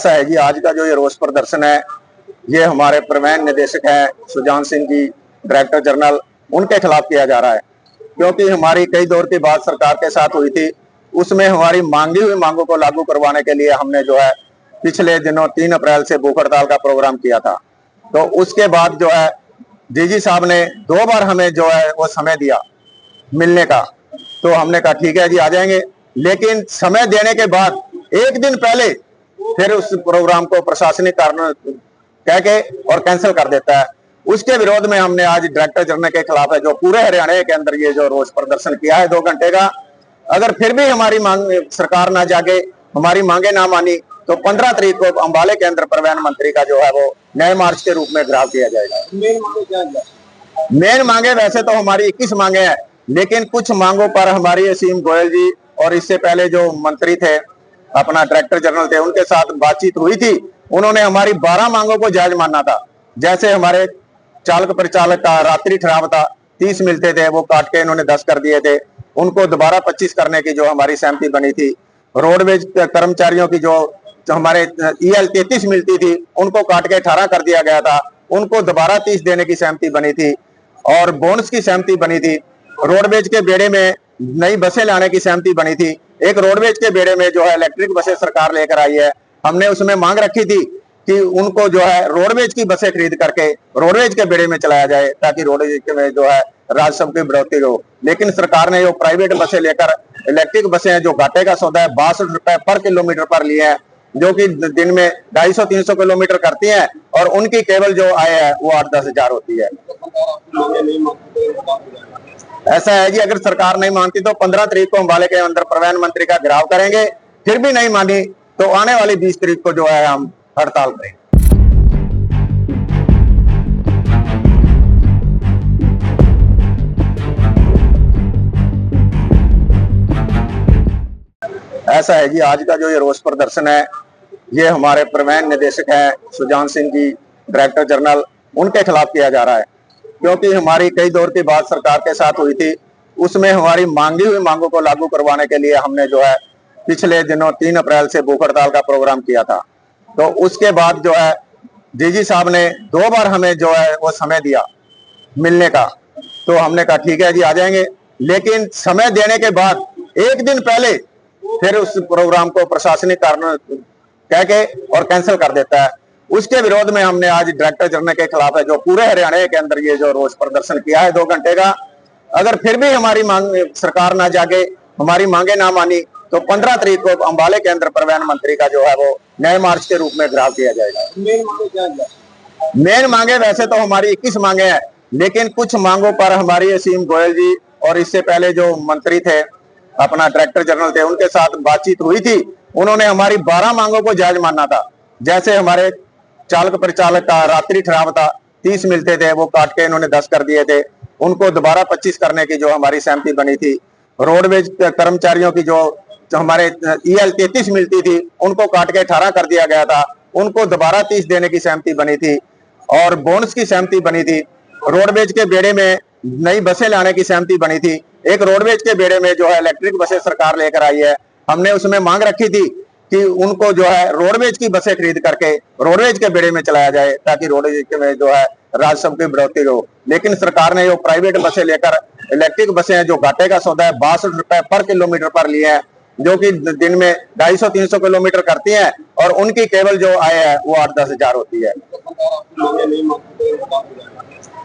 ऐसा है जी, आज का जो ये रोष प्रदर्शन है, ये हमारे प्रबंध निदेशक हैं सुजान सिंह जी, डायरेक्टर जनरल, उनके खिलाफ किया जा रहा है। क्योंकि हमारी कई दौर की बात सरकार के साथ हुई थी, उसमें हमारी मांगी हुई मांगों को लागू करवाने के लिए हमने जो है पिछले दिनों 3 अप्रैल से भूख हड़ताल का प्रोग्राम किया था। तो उसके बाद जो है डीजी साहब ने 2 बार हमें जो है वो समय दिया मिलने का। तो हमने कहा ठीक है जी, आ जाएंगे। लेकिन समय देने के बाद एक दिन पहले फिर उस प्रोग्राम को प्रशासनिक कारण कह के और कैंसिल कर देता है। उसके विरोध में हमने आज डायरेक्टर जनरल के खिलाफ है जो पूरे हरियाणा के अंदर ये जो रोष प्रदर्शन किया है 2 घंटे का। अगर फिर भी हमारी मांग सरकार ना जागे, हमारी मांगे ना मानी, तो 15 तारीख को अंबाले के अंदर परिवहन मंत्री का जो है वो नए मार्च के रूप में घेराव किया जाएगा। मेन मांगे वैसे तो हमारी 21 मांगे हैं, लेकिन कुछ मांगों पर हमारी असीम गोयल जी और इससे पहले जो मंत्री थे अपना डायरेक्टर जनरल थे, उनके साथ बातचीत हुई थी। उन्होंने हमारी 12 मांगों को जायज माना था। जैसे हमारे चालक परिचालक का रात्रि ठहराव था, 30 मिलते थे, वो काट के इन्होंने 10 कर दिए थे। उनको दोबारा 25 करने की जो हमारी सहमति बनी थी। रोडवेज कर्मचारियों की जो हमारे EL 33 मिलती थी, उनको काट के 18 कर दिया गया था। उनको दोबारा 30 देने की सहमति बनी थी और बोनस की सहमति बनी थी। रोडवेज के बेड़े में नई बसें लाने की सहमति बनी थी। एक रोडवेज के बेड़े में जो है इलेक्ट्रिक बसें सरकार लेकर आई है। हमने उसमें मांग रखी थी कि उनको जो है रोडवेज की बसें खरीद करके रोडवेज के बेड़े में चलाया जाए, ताकि रोडवेज में जो है राजस्व की बढ़ोतरी हो। लेकिन सरकार ने जो प्राइवेट बसें लेकर इलेक्ट्रिक बसें जो घाटे का सौदा है 62 रुपए पर किलोमीटर पर लिए हैं, जो कि दिन में 250-300 किलोमीटर करती हैं, और उनकी केवल जो आय है वो 8-10 हजार होती है। ऐसा है जी, अगर सरकार नहीं मानती तो 15 तारीख को अंबाले के अंदर परिवहन मंत्री का घेराव करेंगे। फिर भी नहीं मानी तो आने वाली 20 तारीख को जो है हम हड़ताल करेंगे। ऐसा है जी, आज का जो ये रोष प्रदर्शन है, ये हमारे परिवहन निदेशक हैं सुजान सिंह जी, डायरेक्टर जनरल, उनके खिलाफ किया जा रहा है। क्योंकि हमारी कई दौर की बात सरकार के साथ हुई थी, उसमें हमारी मांगी हुई मांगों को लागू करवाने के लिए हमने जो है पिछले दिनों 3 अप्रैल से भूख हड़ताल का प्रोग्राम किया था। तो उसके बाद जो है डीजी साहब ने 2 बार हमें जो है वो समय दिया मिलने का। तो हमने कहा ठीक है जी, आ जाएंगे। लेकिन समय देने के बाद एक दिन पहले फिर उस प्रोग्राम को प्रशासनिक कारण कह के और कैंसिल कर देता है। उसके विरोध में हमने आज डायरेक्टर जनरल के खिलाफ है जो पूरे हरियाणा के अंदर ये जो रोष प्रदर्शन किया है 2 घंटे का। अगर फिर भी हमारी मांग सरकार ना जागे, हमारी मांगे ना मानी, तो 15 तारीख को अंबाले के अंदर परिवहन मंत्री का जो है वो नए मार्च के रूप में घेराव किया जाएगा। मेन मांगे वैसे तो हमारी 21 मांगे हैं, लेकिन कुछ मांगों पर हमारी असीम गोयल जी और इससे पहले जो मंत्री थे अपना डायरेक्टर जनरल थे, उनके साथ बातचीत हुई थी। उन्होंने हमारी 12 मांगों को जायज माना था। जैसे हमारे चालक परिचालक का रात्रि ठहराव था, 30 मिलते थे, वो काट के इन्होंने 10 कर दिए थे। उनको दोबारा 25 करने की जो हमारी सहमति बनी थी। रोडवेज कर्मचारियों की जो हमारे EL 33 मिलती थी, उनको काट के 18 कर दिया गया था। उनको दोबारा 30 देने की सहमति बनी थी और बोनस की सहमति बनी थी। रोडवेज के बेड़े में नई बसें लाने की सहमति बनी थी। एक रोडवेज के बेड़े में जो है इलेक्ट्रिक बसें सरकार लेकर आई है। हमने उसमें मांग रखी थी कि उनको जो है रोडवेज की बसें खरीद करके रोडवेज के बेड़े में चलाया जाए, ताकि रोडवेज में जो है राजस्व की बढ़ोतरी हो। लेकिन सरकार ने जो प्राइवेट बसें लेकर इलेक्ट्रिक बसें जो घाटे का सौदा है 62 रुपए पर किलोमीटर पर लिए हैं, जो कि दिन में 250-300 किलोमीटर करती हैं, और उनकी केवल जो आय है वो 8-10 हजार होती है।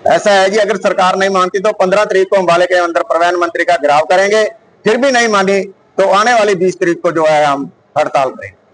ऐसा है जी, अगर सरकार नहीं मानती तो 15 तारीख को अंबाले के अंदर परिवहन मंत्री का घेराव करेंगे। फिर भी नहीं मानी तो आने वाली 20 तारीख को जो है हम हड़ताल करेंगे।